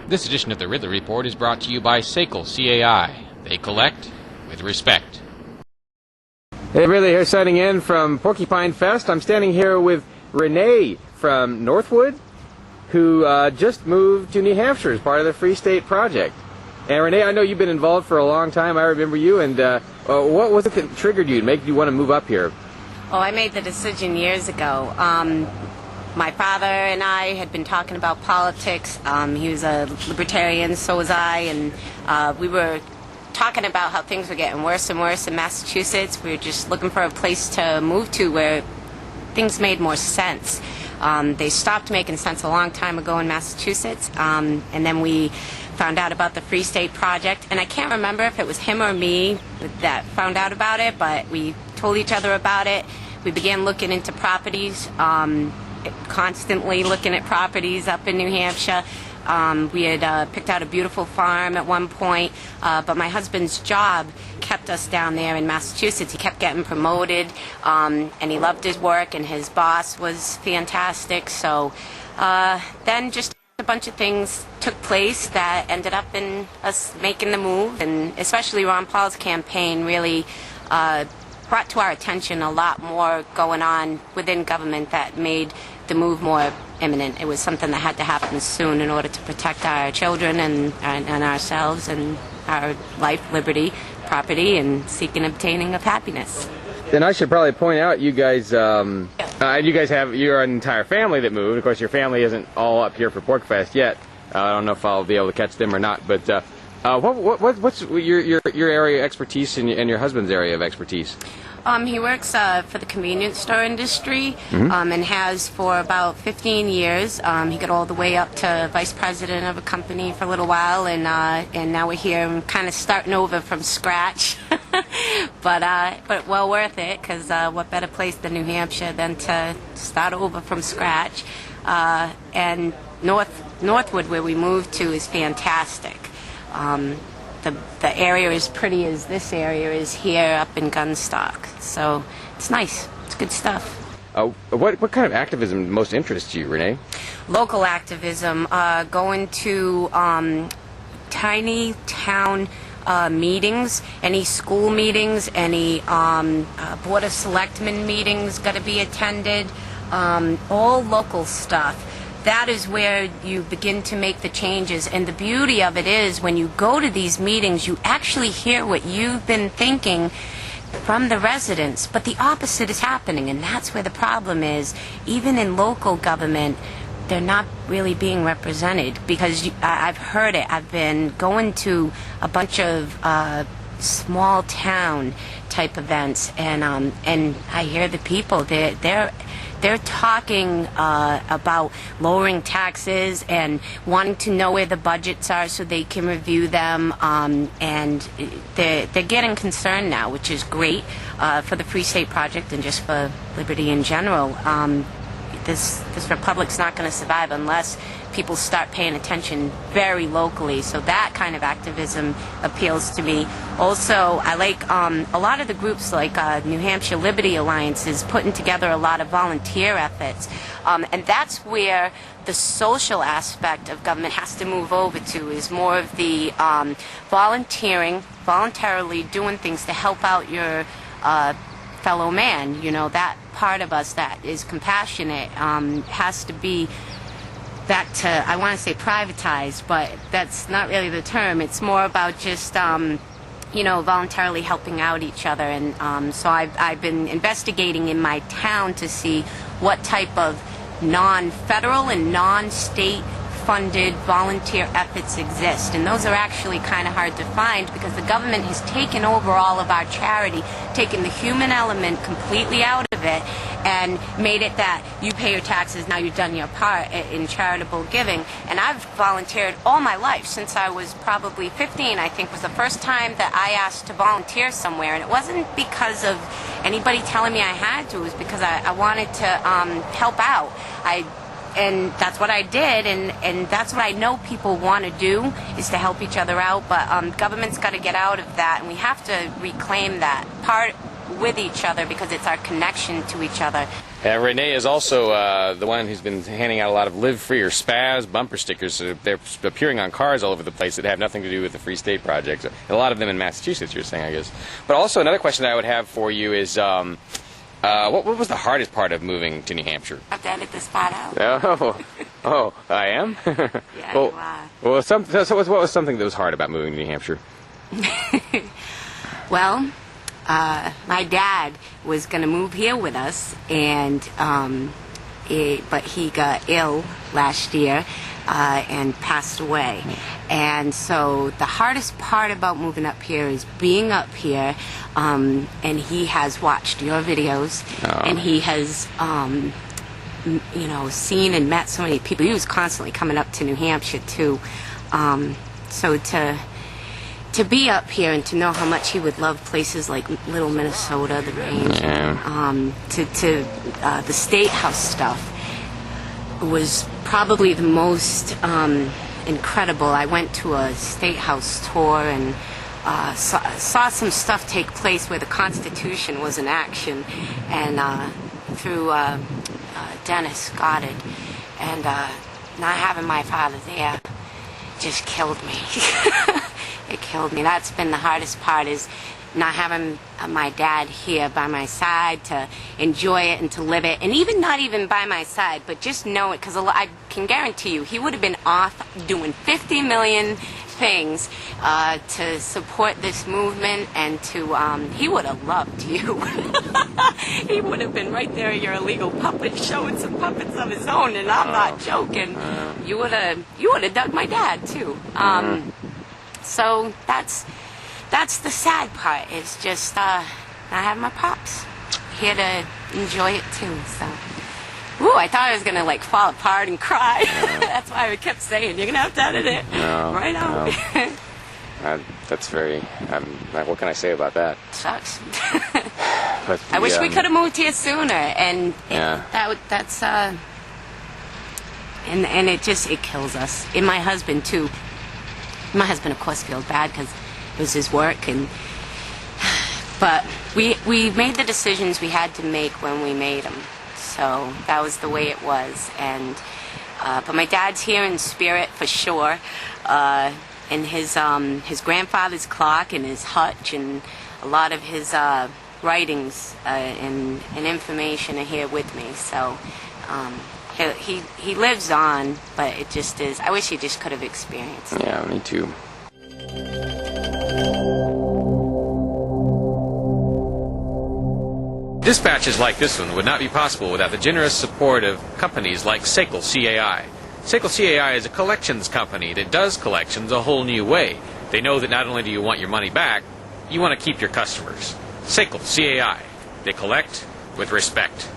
This edition of the Ridley Report is brought to you by Sakal, CAI. They collect with respect. Hey, Ridley here, signing in from Porcupine Fest. I'm standing here with Rene from Northwood, who just moved to New Hampshire as part of the Free State Project. And Rene, I know you've been involved for a long time. I remember you. And what was it that triggered you to make you want to move up here? Oh, I made the decision years ago. My father and I had been talking about politics. He was a libertarian, so was I, and we were talking about how things were getting worse and worse in Massachusetts. We were just looking for a place to move to where things made more sense. They stopped making sense a long time ago in Massachusetts, and then we found out about the Free State Project, and I can't remember if it was him or me that found out about it, but we told each other about it. We began looking into properties, constantly looking at properties up in New Hampshire. We had picked out a beautiful farm at one point, but my husband's job kept us down there in Massachusetts. He kept getting promoted, and he loved his work, and his boss was fantastic. So then just a bunch of things took place that ended up in us making the move, and especially Ron Paul's campaign really brought to our attention a lot more going on within government that made the move more imminent. It was something that had to happen soon in order to protect our children and ourselves and our life, liberty, property, and seeking obtaining of happiness. Then I should probably point out you guys have your entire family that moved. Of course, your family isn't all up here for Porkfest yet. I don't know if I'll be able to catch them or not. But what's your area of expertise and your husband's area of expertise? He works for the convenience store industry, and has for about 15 years. He got all the way up to vice president of a company for a little while, and now we're here and kind of starting over from scratch. but well worth it, because what better place than New Hampshire than to start over from scratch. And Northwood, where we moved to, is fantastic. The area is pretty as this area is here up in Gunstock. So it's nice. It's good stuff. What kind of activism most interests you, Rene? Local activism. Going to tiny town meetings, any school meetings, any Board of Selectmen meetings got to be attended, all local stuff. That is where you begin to make the changes, and the beauty of it is when you go to these meetings, you actually hear what you've been thinking from the residents, but the opposite is happening, and that's where the problem is. Even in local government, they're not really being represented, because I've heard it. I've been going to a bunch of small town type events, and I hear the people. They're talking about lowering taxes and wanting to know where the budgets are so they can review them, and they're getting concerned now, which is great for the Free State Project and just for liberty in general. This republic's not going to survive unless people start paying attention very locally. So that kind of activism appeals to me. Also, I like a lot of the groups like New Hampshire Liberty Alliance is putting together a lot of volunteer efforts. And that's where the social aspect of government has to move over to, is more of the volunteering, voluntarily doing things to help out your fellow man. You know, that part of us that is compassionate has to be that, I want to say privatized, but that's not really the term. It's more about just, voluntarily helping out each other. And so I've been investigating in my town to see what type of non-federal and non-state funded volunteer efforts exist, and those are actually kind of hard to find, because the government has taken over all of our charity, taken the human element completely out of it, and made it that you pay your taxes, now you've done your part in charitable giving. And I've volunteered all my life. Since I was probably 15, I think, was the first time that I asked to volunteer somewhere, and it wasn't because of anybody telling me I had to. It was because I wanted to help out. And that's what I did, and that's what I know people want to do, is to help each other out. But government's got to get out of that, and we have to reclaim that. with each other because it's our connection to each other. Rene is also the one who's been handing out a lot of Live Free or Spaz bumper stickers. They're appearing on cars all over the place that have nothing to do with the Free State Project. A lot of them in Massachusetts, you're saying, I guess. But also another question that I would have for you is, what was the hardest part of moving to New Hampshire? I have to edit this part out. Oh, I am? Yeah, well, you are. Well, so what was something that was hard about moving to New Hampshire? Well, my dad was going to move here with us, and but he got ill last year and passed away. And so the hardest part about moving up here is being up here, and he has watched your videos, and he has seen and met so many people. He was constantly coming up to New Hampshire too. So to be up here and to know how much he would love places like Little Minnesota, the range, the State House stuff was probably the most incredible. I went to a State House tour and saw some stuff take place where the Constitution was in action, and through Dennis Goddard, and not having my father there just killed me. It killed me. That's been the hardest part, is not having my dad here by my side to enjoy it and to live it, and even not even by my side, but just know it, because I can guarantee you he would have been off doing 50 million things to support this movement, and to he would have loved you. He would have been right there at your illegal puppet showing some puppets of his own, and I'm not joking. You would have dug my dad too. So that's the sad part, is just not having my pops here to enjoy it too. So, I thought I was gonna like fall apart and cry. That's why I kept saying, "You're gonna have to edit it right out." That's very. What can I say about that? Sucks. I wish we could have moved here sooner, and that's and it kills us. And my husband too. My husband, of course, feels bad because it was his work, but we made the decisions we had to make when we made them. So that was the way it was. And but my dad's here in spirit for sure. And his grandfather's clock and his hutch and a lot of his writings and information are here with me. So he lives on, but it just is. I wish he just could have experienced it. Yeah, me too. Dispatches like this one would not be possible without the generous support of companies like Sakal CAI. Sakal CAI is a collections company that does collections a whole new way. They know that not only do you want your money back, you want to keep your customers. Sakal CAI. They collect with respect.